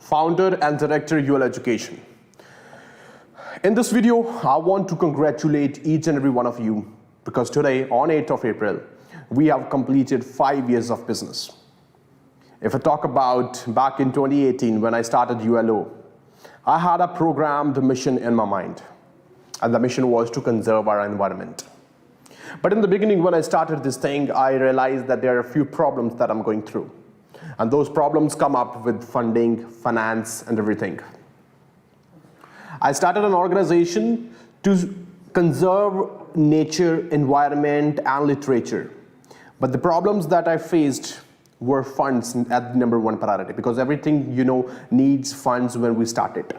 founder and director ULO Education. In this video, I want to congratulate each and every one of you because today, on 8th of April, we have completed 5 years of business. If I talk about back in 2018 when I started ULO, I had a programmed mission in my mind, and the mission was to conserve our environment. But in the beginning, when I started this thing, I realized that there are a few problems that I'm going through. And those problems come up with funding, finance, and everything. I started an organization to conserve nature, environment, and literature. But the problems that I faced were funds at the #1 priority, because everything, needs funds when we start it.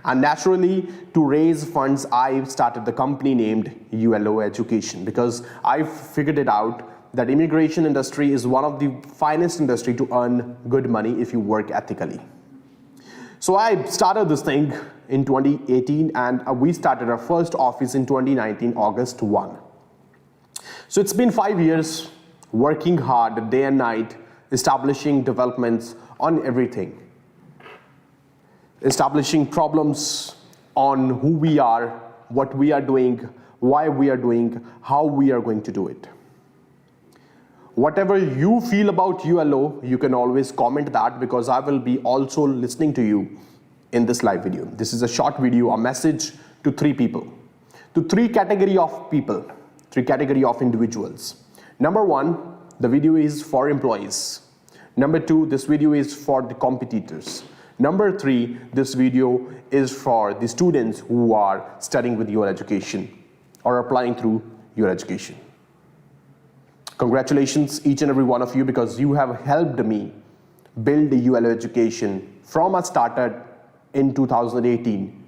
And naturally, to raise funds, I started the company named ULO Education, because I figured it out that immigration industry is one of the finest industry to earn good money if you work ethically. So I started this thing in 2018, and we started our first office in 2019, August 1. So it's been 5 years working hard day and night, establishing developments on everything. Establishing problems on who we are, what we are doing, why we are doing, how we are going to do it. Whatever you feel about ULO, you can always comment that, because I will be also listening to you in this live video. This is a short video, a message to 3 people, to 3 category of people, 3 category of individuals. Number 1, the video is for employees. Number 2, this video is for the competitors. Number 3, this video is for the students who are studying with ULO Education or applying through ULO Education. Congratulations, each and every one of you, because you have helped me build the ULO Education from a startup in 2018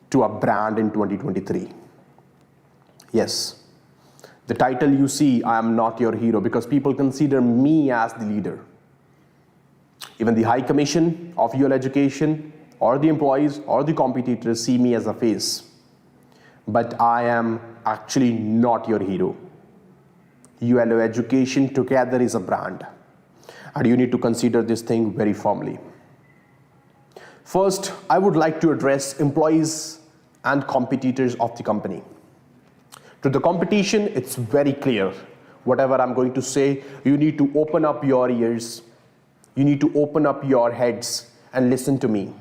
to a brand in 2023. Yes, the title you see, I am not your hero, because people consider me as the leader. Even the High Commission of ULO Education or the employees or the competitors see me as a face. But I am actually not your hero. ULO Education together is a brand. And you need to consider this thing very firmly. First, I would like to address employees and competitors of the company. To the competition, it's very clear. Whatever I'm going to say, you need to open up your ears. You need to open up your heads and listen to me.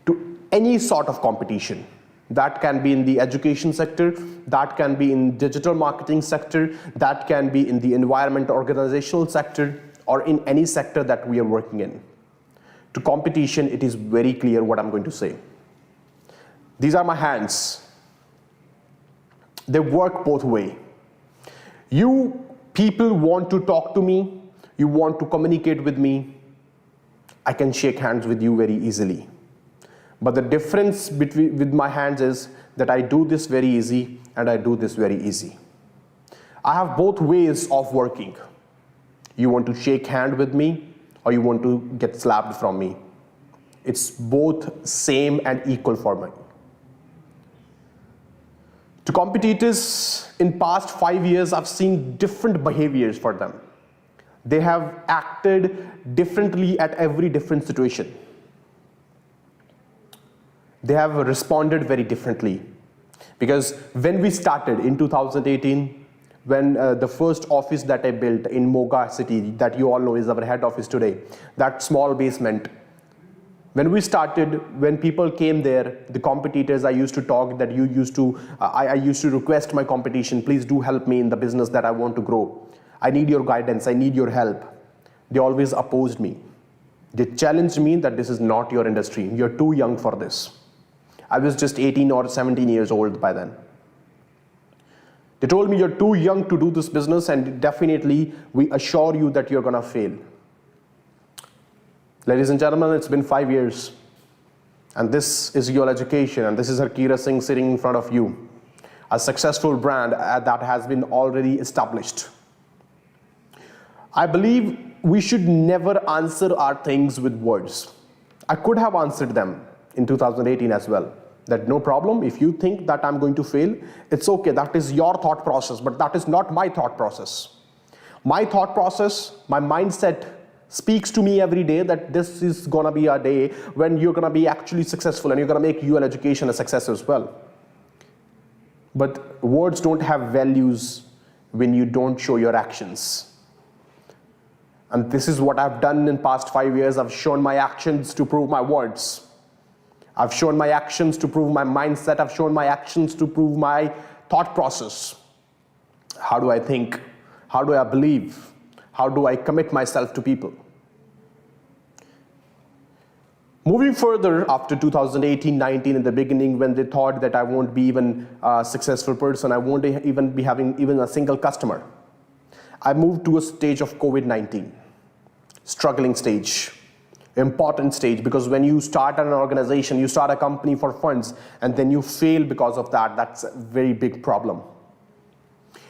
To any sort of competition, that can be in the education sector, that can be in digital marketing sector, that can be in the environment organizational sector, or in any sector that we are working in. To competition, it is very clear what I'm going to say. These are my hands. They work both ways. You people want to talk to me, you want to communicate with me, I can shake hands with you very easily. But the difference with my hands is that I do this very easy and I do this very easy. I have both ways of working. You want to shake hand with me or you want to get slapped from me. It's both same and equal for me. To competitors, in past 5 years, I've seen different behaviors for them. They have acted differently at every different situation. They have responded very differently. Because when we started in 2018, when the first office that I built in MOGA city, that you all know is our head office today, that small basement, when we started, when people came there, the competitors, I used to talk that I used to request my competition, please do help me in the business that I want to grow. I need your guidance, I need your help. They always opposed me. They challenged me that this is not your industry, you're too young for this. I was just 18 or 17 years old by then. They told me you're too young to do this business, and definitely we assure you that you're gonna fail. Ladies and gentlemen, it's been 5 years, and this is ULO Education, and this is Harkirat Singh sitting in front of you. A successful brand that has been already established. I believe we should never answer our things with words. I could have answered them in 2018 as well. That no problem, if you think that I'm going to fail, it's okay, that is your thought process, but that is not my thought process. My thought process, my mindset speaks to me every day that this is gonna be a day when you're gonna be actually successful and you're gonna make UL education a success as well. But words don't have values when you don't show your actions. And this is what I've done in past 5 years. I've shown my actions to prove my words. I've shown my actions to prove my mindset. I've shown my actions to prove my thought process. How do I think? How do I believe? How do I commit myself to people? Moving further, after 2018-19, in the beginning, when they thought that I won't be even a successful person, I won't even be having even a single customer, I moved to a stage of COVID-19, struggling stage, important stage, because when you start an organization, you start a company for funds, and then you fail because of that, that's a very big problem.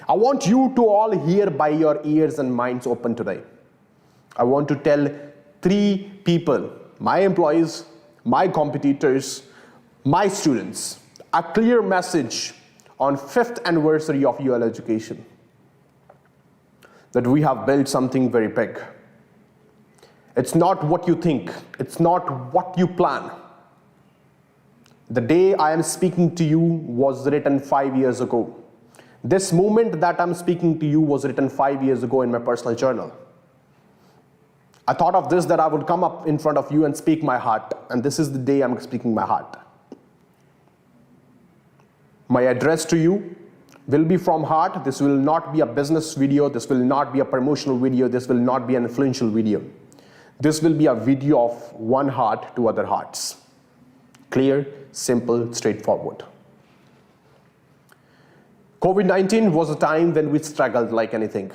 I want you to all hear by your ears and minds open today. I want to tell 3 people, my employees, my competitors, my students, a clear message on 5th anniversary of UL education, that we have built something very big. It's not what you think, it's not what you plan. The day I am speaking to you was written 5 years ago. This moment that I'm speaking to you was written 5 years ago in my personal journal. I thought of this, that I would come up in front of you and speak my heart, and this is the day I'm speaking my heart. My address to you will be from heart. This will not be a business video, this will not be a promotional video, this will not be an influential video. This will be a video of one heart to other hearts. Clear, simple, straightforward. COVID-19 was a time when we struggled like anything.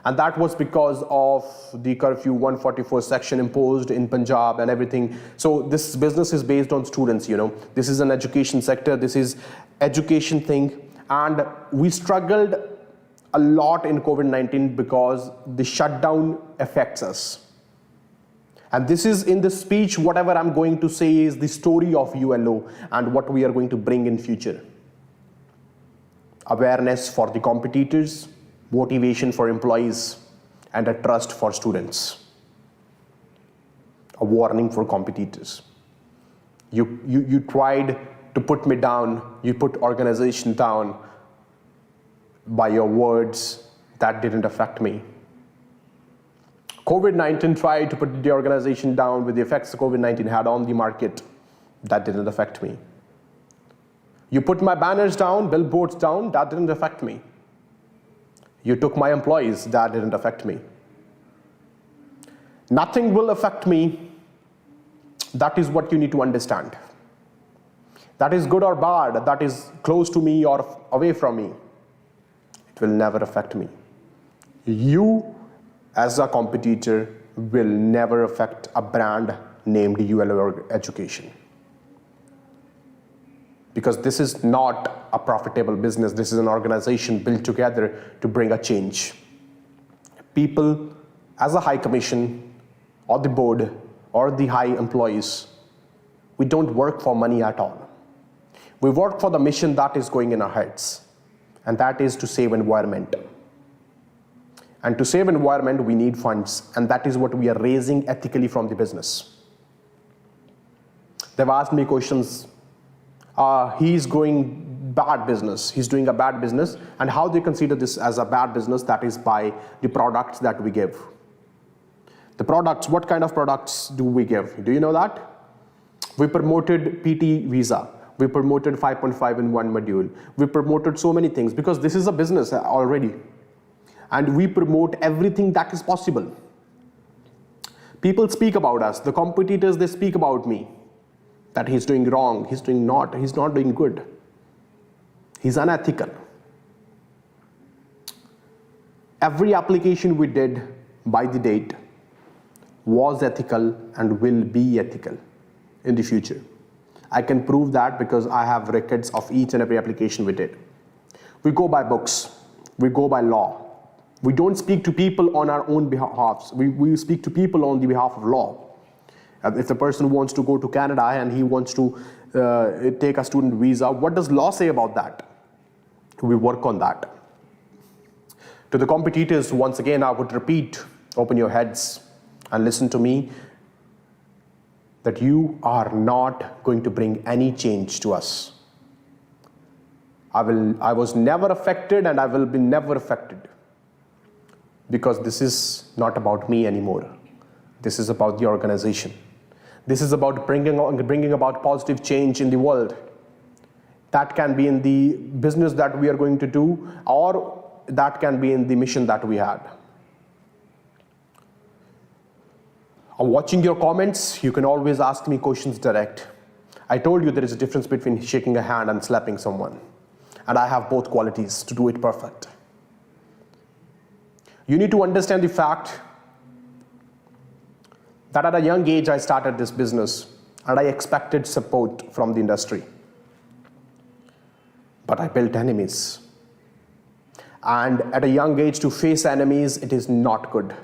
And that was because of the curfew 144 section imposed in Punjab and everything. So this business is based on students, you know. This is an education sector, this is education thing. And we struggled a lot in COVID-19 because the shutdown affects us. And this is in the speech, whatever I'm going to say is the story of ULO and what we are going to bring in future. Awareness for the competitors, motivation for employees, and a trust for students. A warning for competitors. You tried to put me down, you put organization down by your words. That didn't affect me. COVID-19 tried to put the organization down with the effects COVID-19 had on the market. That didn't affect me. You put my banners down, billboards down, that didn't affect me. You took my employees, that didn't affect me. Nothing will affect me. That is what you need to understand. That is good or bad, that is close to me or away from me. It will never affect me. You, as a competitor, will never affect a brand named ULO Education. Because this is not a profitable business, this is an organization built together to bring a change. People, as a high commission, or the board, or the high employees, we don't work for money at all. We work for the mission that is going in our heads, and that is to save environment. And to save environment, we need funds, and that is what we are raising ethically from the business. They've asked me questions. He's going bad business, he's doing a bad business, and how they consider this as a bad business, that is by the products that we give. The products, what kind of products do we give? Do you know that? We promoted PT visa, we promoted 5.5 in one module, we promoted so many things because this is a business already. And we promote everything that is possible. People speak about us, the competitors, they speak about me. That he's doing wrong, he's not doing good. He's unethical. Every application we did by the date was ethical and will be ethical in the future. I can prove that because I have records of each and every application we did. We go by books, we go by law. We don't speak to people on our own behalf. We speak to people on the behalf of law. If the person wants to go to Canada and he wants to take a student visa, what does law say about that? We work on that. To the competitors, once again, I would repeat, open your heads, and listen to me, that you are not going to bring any change to us. I was never affected and I will be never affected, because this is not about me anymore. This is about the organization. This is about bringing about positive change in the world. That can be in the business that we are going to do, or that can be in the mission that we had. I'm watching your comments. You can always ask me questions direct. I told you there is a difference between shaking a hand and slapping someone. And I have both qualities to do it perfect. You need to understand the fact that at a young age I started this business and I expected support from the industry. But I built enemies. And at a young age to face enemies, it is not good.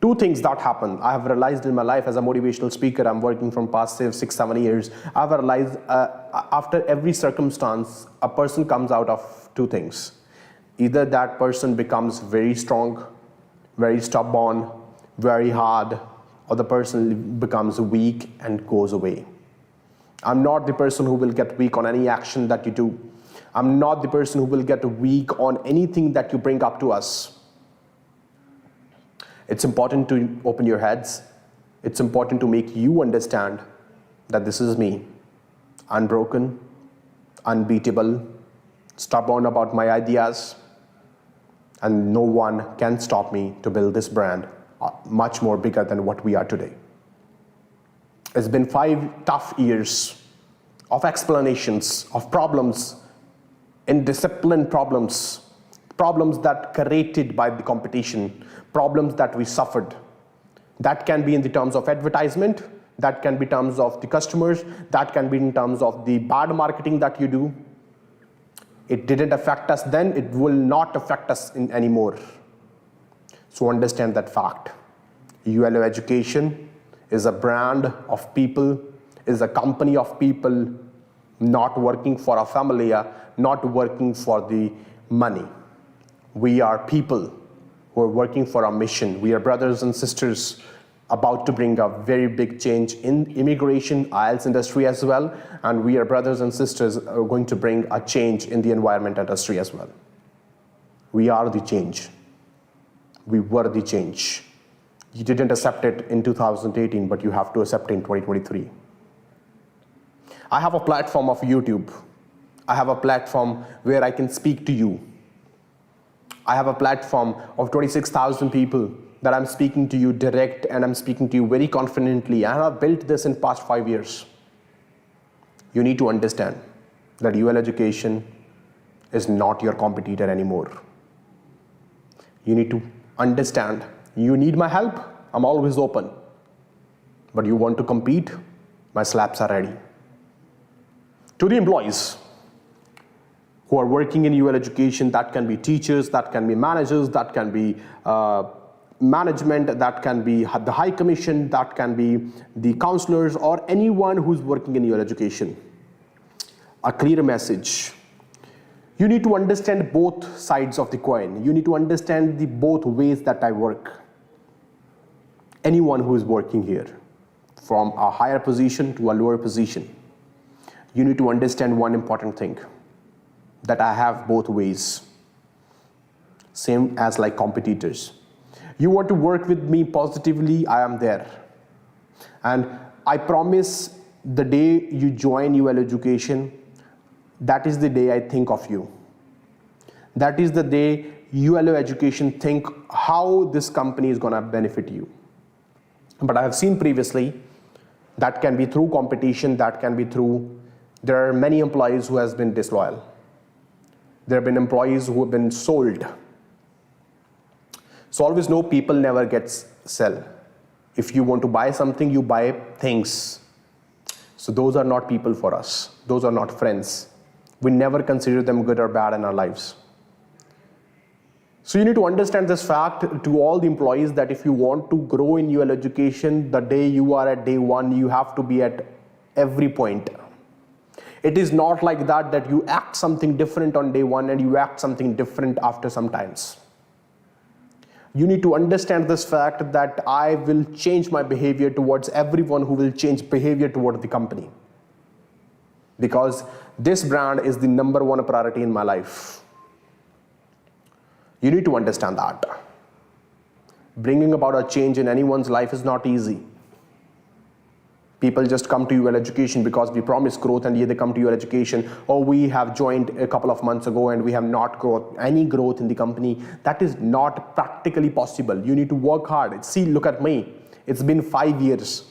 Two things that happen. I have realized in my life as a motivational speaker, I'm working from past 6-7 years. I've realized after every circumstance, a person comes out of two things. Either that person becomes very strong, very stubborn, very hard, or the person becomes weak and goes away. I'm not the person who will get weak on any action that you do. I'm not the person who will get weak on anything that you bring up to us. It's important to open your heads. It's important to make you understand that this is me, unbroken, unbeatable, stubborn about my ideas, and no one can stop me to build this brand much more bigger than what we are today. It's been 5 tough years of explanations, of problems, indisciplined problems, problems that created by the competition, problems that we suffered. That can be in the terms of advertisement, that can be in terms of the customers, that can be in terms of the bad marketing that you do. It didn't affect us then, it will not affect us anymore. So understand that fact. ULO Education is a brand of people, is a company of people not working for a family, not working for the money. We are people who are working for our mission. We are brothers and sisters about to bring a very big change in immigration, IELTS industry as well, and we are brothers and sisters who are going to bring a change in the environment industry as well. We are the change. We were the change. You didn't accept it in 2018, but you have to accept it in 2023. I have a platform of YouTube. I have a platform where I can speak to you. I have a platform of 26,000 people that I'm speaking to you direct, and I'm speaking to you very confidently. I have built this in past 5 years. You need to understand that UL Education is not your competitor anymore. You need to understand, you need my help, I'm always open. But you want to compete, my slaps are ready. To the employees who are working in UL Education, that can be teachers, that can be managers, that can be management, that can be the high commission, that can be the counselors, or anyone who's working in UL Education. A clear message. You need to understand both sides of the coin. You need to understand the both ways that I work. Anyone who is working here, from a higher position to a lower position, you need to understand one important thing, that I have both ways. Same as like competitors. You want to work with me positively, I am there. And I promise the day you join UL Education, that is the day I think of you. That is the day ULO Education think how this company is gonna benefit you. But I have seen previously, that can be through competition, that can be through, there are many employees who has been disloyal. There have been employees who have been sold. So always know people never gets sell. If you want to buy something, you buy things. So those are not people for us. Those are not friends. We never consider them good or bad in our lives. So you need to understand this fact to all the employees, that if you want to grow in UL Education, the day you are at day one, you have to be at every point. It is not like that you act something different on day one and you act something different after some times. You need to understand this fact that I will change my behavior towards everyone who will change behavior toward the company. Because this brand is the #1 priority in my life. You need to understand that. Bringing about a change in anyone's life is not easy. People just come to UL Education because we promise growth, and yet they come to UL Education, oh, we have joined a couple of months ago and we have not any growth in the company. That is not practically possible. You need to work hard. See, look at me. It's been 5 years.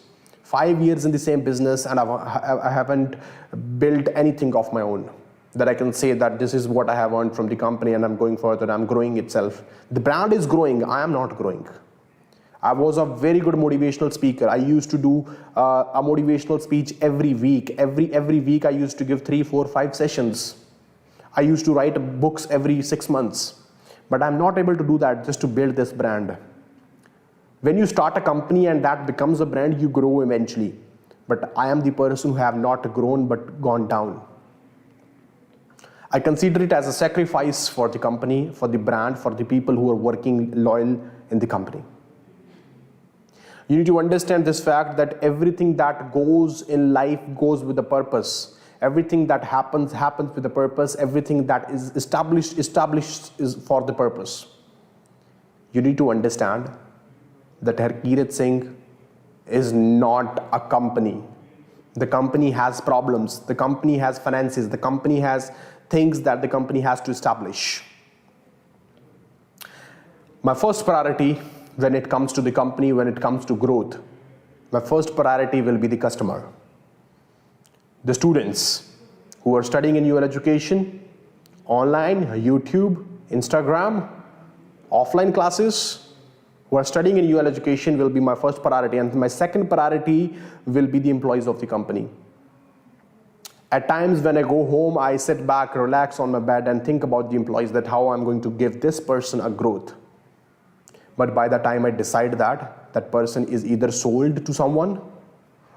5 years in the same business, and I haven't built anything of my own that I can say that this is what I have earned from the company and I'm going further, I'm growing itself. The brand is growing, I am not growing. I was a very good motivational speaker. I used to do a motivational speech every week. Every week I used to give 3, 4, 5 sessions. I used to write books every 6 months. But I'm not able to do that just to build this brand. When you start a company and that becomes a brand, you grow eventually. But I am the person who have not grown but gone down. I consider it as a sacrifice for the company, for the brand, for the people who are working loyal in the company. You need to understand this fact that everything that goes in life goes with a purpose. Everything that happens with a purpose. Everything that is established is for the purpose. You need to understand that Harkirat Singh is not a company. The company has problems. The company has finances. The company has things that the company has to establish. My first priority when it comes to the company, when it comes to growth, my first priority will be the customer. The students who are studying in UL Education, online, YouTube, Instagram, offline classes, who are studying in UL Education will be my first priority, and my second priority will be the employees of the company. At times when I go home, I sit back, relax on my bed and think about the employees, that how I'm going to give this person a growth. But by the time I decide that, that person is either sold to someone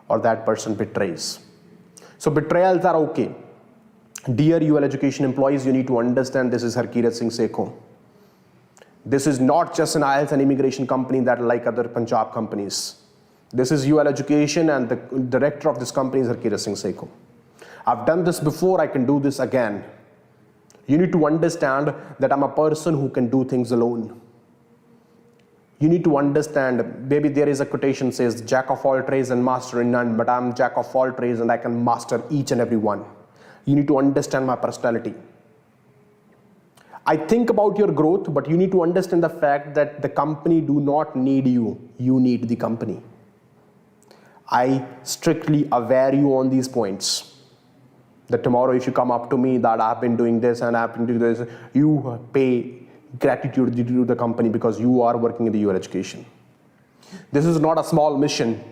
or that person betrays. So betrayals are okay. Dear UL Education employees, you need to understand this is Harkirat Singh Sekho. This is not just an IELTS and immigration company that like other Punjab companies. This is UL Education, and the director of this company is Harkirat Singh Sekho. I've done this before, I can do this again. You need to understand that I'm a person who can do things alone. You need to understand, maybe there is a quotation says, jack of all trades and master in none, but I'm jack of all trades and I can master each and every one. You need to understand my personality. I think about your growth, but you need to understand the fact that the company do not need you, you need the company. I strictly aware you on these points. That tomorrow if you come up to me that I've been doing this and I've been doing this, you pay gratitude to the company because you are working in the UL Education. This is not a small mission.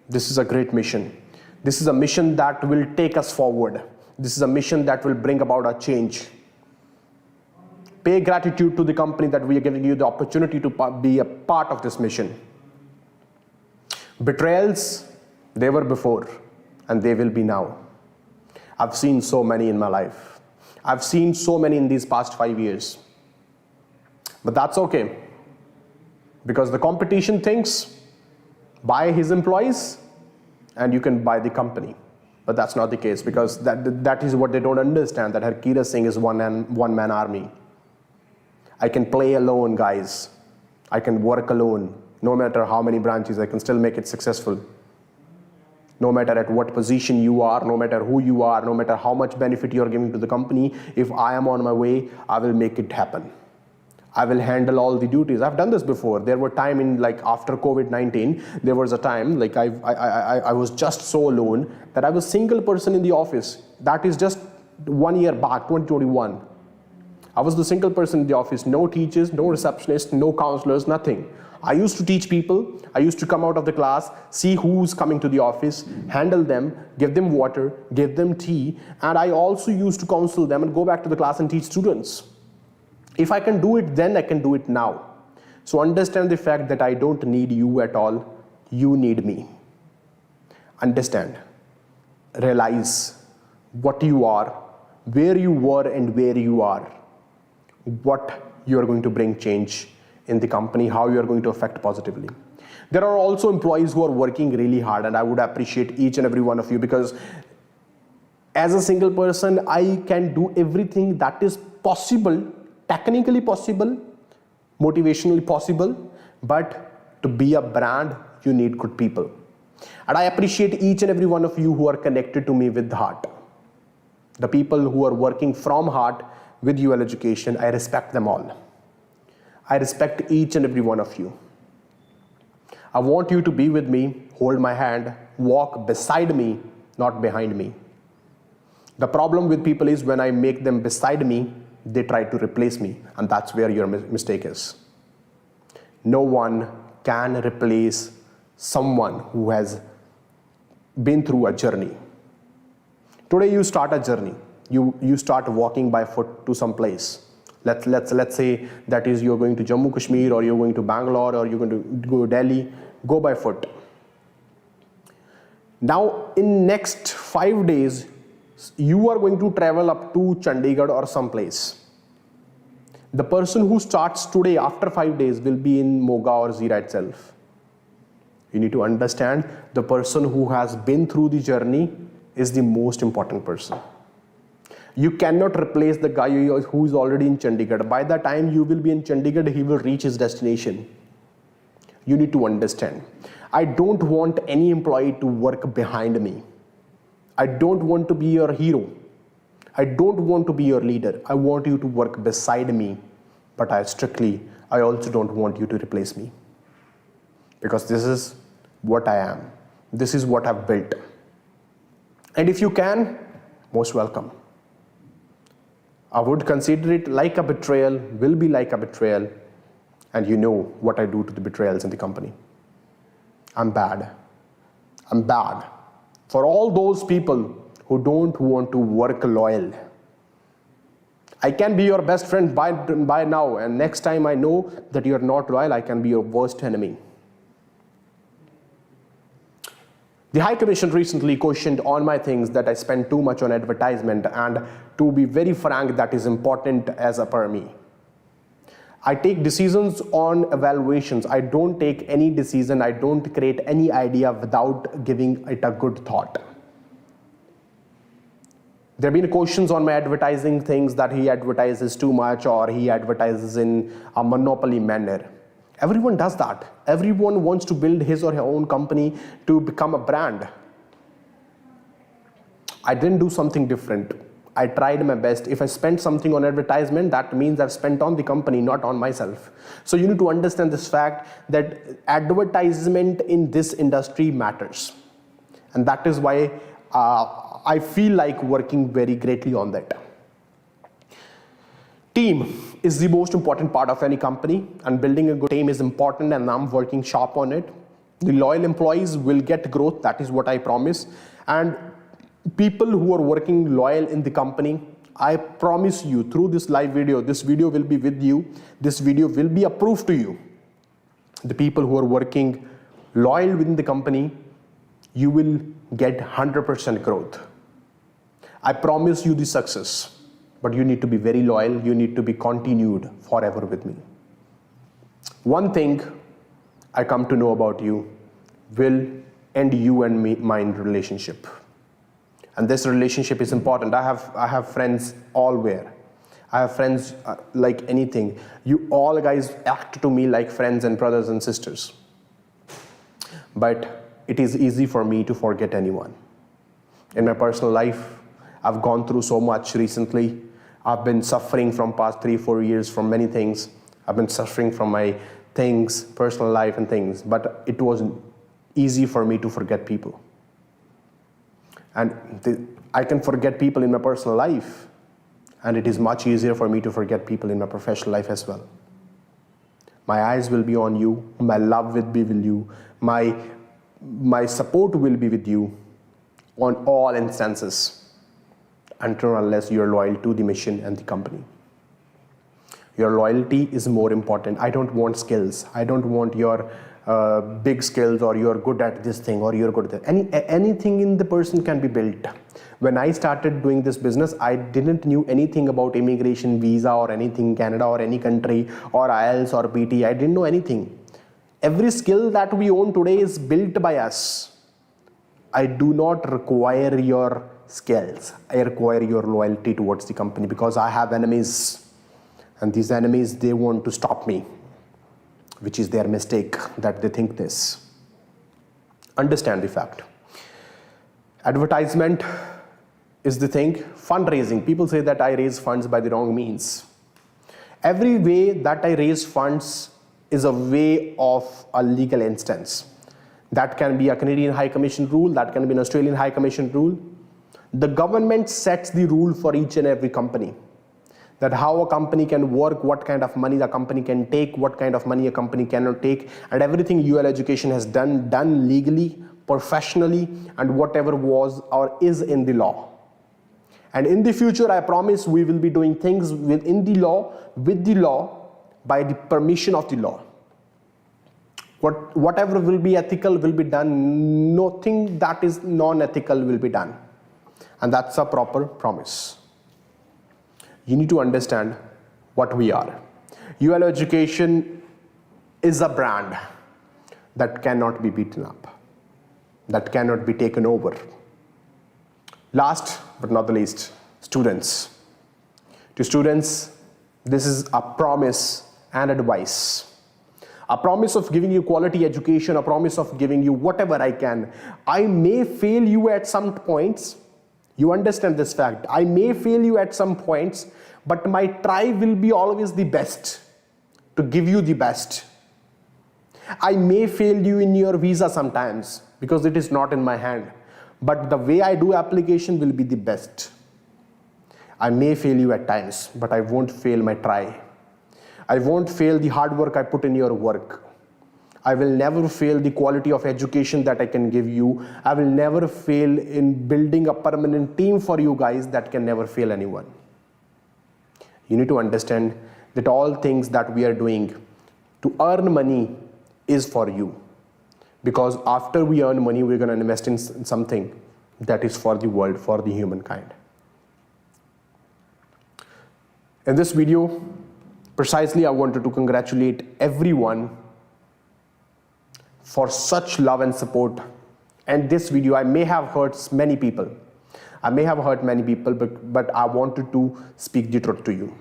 This is a great mission. This is a mission that will take us forward. This is a mission that will bring about a change. Pay gratitude to the company that we are giving you the opportunity to be a part of this mission. Betrayals, they were before and they will be now. I've seen so many in my life. I've seen so many in these past 5 years. But that's okay, because the competition thinks buy his employees and you can buy the company. But that's not the case, because that is what they don't understand, that Harkirat Singh is one-man army. I can play alone, guys. I can work alone. No matter how many branches, I can still make it successful. No matter at what position you are, no matter who you are, no matter how much benefit you are giving to the company, if I am on my way, I will make it happen. I will handle all the duties. I've done this before. There were time in like after COVID-19, there was a time like I was just so alone that I was single person in the office. That is just 1 year back, 2021. I was the single person in the office, no teachers, no receptionists, no counselors, nothing. I used to teach people. I used to come out of the class, see who's coming to the office, handle them, give them water, give them tea, and I also used to counsel them and go back to the class and teach students. If I can do it then, I can do it now. So understand the fact that I don't need you at all. You need me. Understand. Realize what you are, where you were and where you are. What you are going to bring change in the company, how you are going to affect positively. There are also employees who are working really hard, and I would appreciate each and every one of you, because as a single person, I can do everything that is possible, technically possible, motivationally possible, but to be a brand, you need good people. And I appreciate each and every one of you who are connected to me with the heart. The people who are working from heart with UL Education, I respect them all. I respect each and every one of you. I want you to be with me, hold my hand, walk beside me, not behind me. The problem with people is when I make them beside me, they try to replace me, and that's where your mistake is. No one can replace someone who has been through a journey. Today you start a journey. You start walking by foot to some place. Let's say that is you're going to Jammu Kashmir, or you're going to Bangalore, or you're going to go to Delhi. Go by foot. Now in next 5 days, you are going to travel up to Chandigarh or some place. The person who starts today after 5 days will be in MOGA or Zira itself. You need to understand the person who has been through the journey is the most important person. You cannot replace the guy who is already in Chandigarh. By the time you will be in Chandigarh, he will reach his destination. You need to understand. I don't want any employee to work behind me. I don't want to be your hero. I don't want to be your leader. I want you to work beside me, but I also don't want you to replace me. Because this is what I am. This is what I've built. And if you can, most welcome. I would consider it like a betrayal, will be like a betrayal, and you know what I do to the betrayals in the company. I'm bad. I'm bad. For all those people who don't want to work loyal. I can be your best friend by now, and next time I know that you're not loyal, I can be your worst enemy. The High Commission recently questioned on my things that I spend too much on advertisement, and to be very frank, that is important as per me. I take decisions on evaluations. I don't take any decision, I don't create any idea without giving it a good thought. There have been questions on my advertising things that he advertises too much, or he advertises in a monopoly manner. Everyone does that. Everyone wants to build his or her own company to become a brand. I didn't do something different. I tried my best. If I spent something on advertisement, that means I've spent on the company, not on myself. So you need to understand this fact that advertisement in this industry matters. And that is why I feel like working very greatly on that. Team is the most important part of any company, and building a good team is important, and I'm working sharp on it. The loyal employees will get growth, that is what I promise. And people who are working loyal in the company, I promise you through this live video, this video will be with you, this video will be approved to you. The people who are working loyal within the company, you will get 100% growth. I promise you the success. But you need to be very loyal, you need to be continued forever with me. One thing I come to know about you will end you and mine relationship. And this relationship is important. I have friends allwhere. I have friends like anything. You all guys act to me like friends and brothers and sisters. But it is easy for me to forget anyone. In my personal life, I've gone through so much recently. I've been suffering from past 3-4 years from many things. I've been suffering from my things, personal life and things, but it wasn't easy for me to forget people. And I can forget people in my personal life, and it is much easier for me to forget people in my professional life as well. My eyes will be on you, my love will be with you, my support will be with you on all instances, until unless you are loyal to the mission and the company. Your loyalty is more important. I don't want skills. I don't want your big skills, or you're good at this thing, or you're good at that. Anything in the person can be built. When I started doing this business, I didn't knew anything about immigration, visa, or anything, Canada or any country, or IELTS or PT. I didn't know anything. Every skill that we own today is built by us. I do not require your skills. I require your loyalty towards the company, because I have enemies, and these enemies, they want to stop me, which is their mistake that they think this. Understand the fact. Advertisement is the thing. Fundraising. People say that I raise funds by the wrong means. Every way that I raise funds is a way of a legal instance. That can be a Canadian High Commission rule, that can be an Australian High Commission rule. The government sets the rule for each and every company, that how a company can work, what kind of money the company can take, what kind of money a company cannot take, and everything UL Education has done legally, professionally, and whatever was or is in the law. And in the future, I promise we will be doing things within the law, with the law, by the permission of the law. Whatever will be ethical will be done. Nothing that is non-ethical will be done. And that's a proper promise. You need to understand what we are. UL Education is a brand that cannot be beaten up, that cannot be taken over. Last but not the least, students. To students, this is a promise and advice. A promise of giving you quality education, a promise of giving you whatever I can. I may fail you at some points. You understand this fact. I may fail you at some points, but my try will be always the best, to give you the best. I may fail you in your visa sometimes, because it is not in my hand. But the way I do application will be the best. I may fail you at times, but I won't fail my try. I won't fail the hard work I put in your work. I will never fail the quality of education that I can give you. I will never fail in building a permanent team for you guys that can never fail anyone. You need to understand that all things that we are doing to earn money is for you. Because after we earn money, we're going to invest in something that is for the world, for the humankind. In this video, precisely, I wanted to congratulate everyone for such love and support. And this video, I may have hurt many people. But I wanted to speak the truth to you.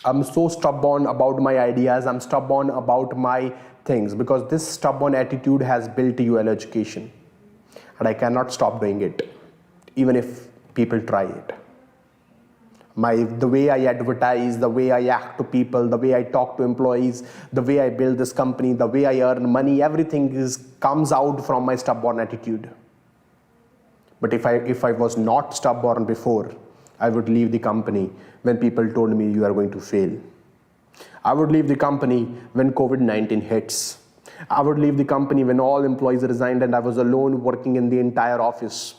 I'm so stubborn about my ideas. I'm stubborn about my things, because this stubborn attitude has built UL Education. And I cannot stop doing it, even if people try it. The way I advertise, the way I act to people, the way I talk to employees, the way I build this company, the way I earn money, everything comes out from my stubborn attitude. But if I was not stubborn before, I would leave the company when people told me you are going to fail. I would leave the company when COVID-19 hits. I would leave the company when all employees resigned and I was alone working in the entire office.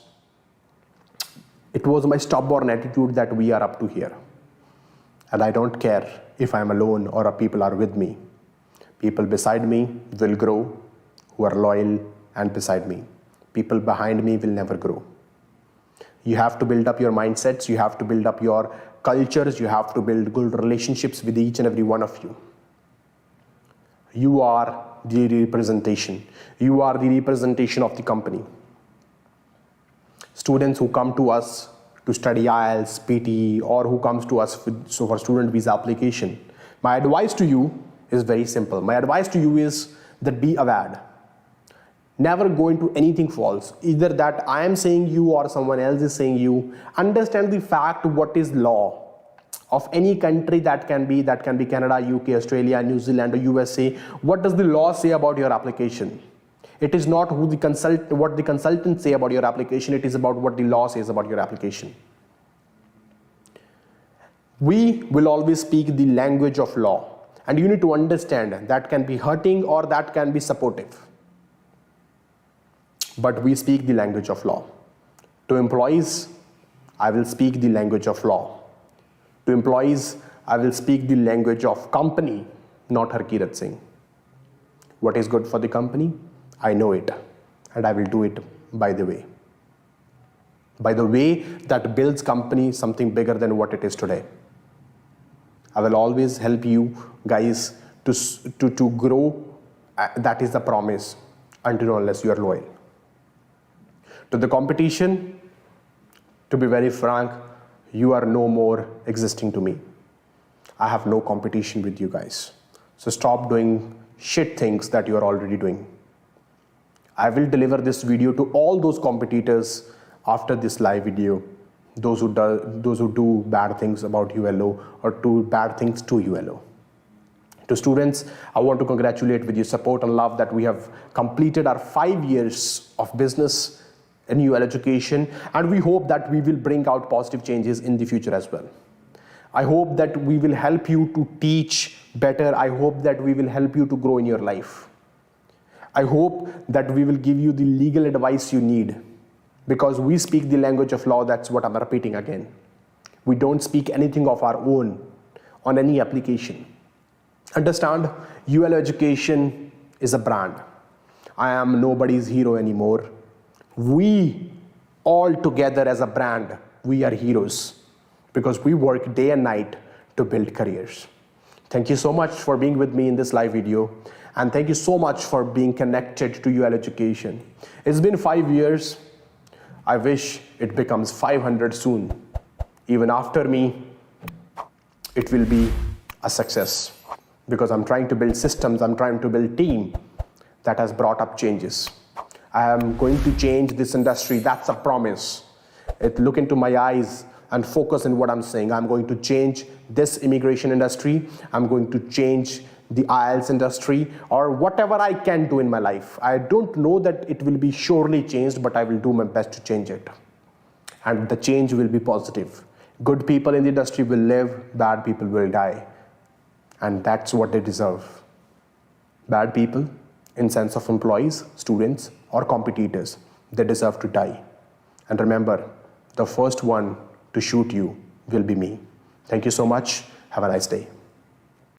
It was my stubborn attitude that we are up to here. And I don't care if I'm alone or people are with me. People beside me will grow, who are loyal and beside me. People behind me will never grow. You have to build up your mindsets, you have to build up your cultures, you have to build good relationships with each and every one of you. You are the representation. You are the representation of the company. Students who come to us to study IELTS, PT, or who comes to us for student visa application, my advice to you is very simple. My advice to you is that be aware. Never go into anything false. Either that I am saying you or someone else is saying you. Understand the fact what is law of any country. That can be Canada, UK, Australia, New Zealand, or USA. What does the law say about your application? It is not what the consultants say about your application. It is about what the law says about your application. We will always speak the language of law. And you need to understand that can be hurting or that can be supportive. But we speak the language of law. To employees, I will speak the language of law. To employees, I will speak the language of company, not Harkirat Singh. What is good for the company? I know it, and I will do it by the way. By the way that builds company something bigger than what it is today. I will always help you guys to grow. That is the promise, until unless you are loyal. To the competition, to be very frank, you are no more existing to me. I have no competition with you guys. So stop doing shit things that you are already doing. I will deliver this video to all those competitors after this live video, those who do bad things about ULO or do bad things to ULO. To students, I want to congratulate with your support and love that we have completed our 5 years of business in UL education, and we hope that we will bring out positive changes in the future as well. I hope that we will help you to teach better. I hope that we will help you to grow in your life. I hope that we will give you the legal advice you need, because we speak the language of law. That's what I'm repeating again. We don't speak anything of our own on any application. Understand, UL education is a brand. I am nobody's hero anymore. We all together as a brand, we are heroes, because we work day and night to build careers. Thank you so much for being with me in this live video, and thank you so much for being connected to UL education. It's been 5 years. I wish it becomes 500 soon. Even after me, it will be a success, because I'm trying to build systems, I'm trying to build team that has brought up changes. I am going to change this industry, that's a promise. Look into my eyes and focus on what I'm saying. I'm going to change this immigration industry, I'm going to change the IELTS industry, or whatever I can do in my life. I don't know that it will be surely changed, but I will do my best to change it. And the change will be positive. Good people in the industry will live, bad people will die. And that's what they deserve. Bad people, in sense of employees, students, or competitors, they deserve to die. And remember, the first one to shoot you will be me. Thank you so much. Have a nice day.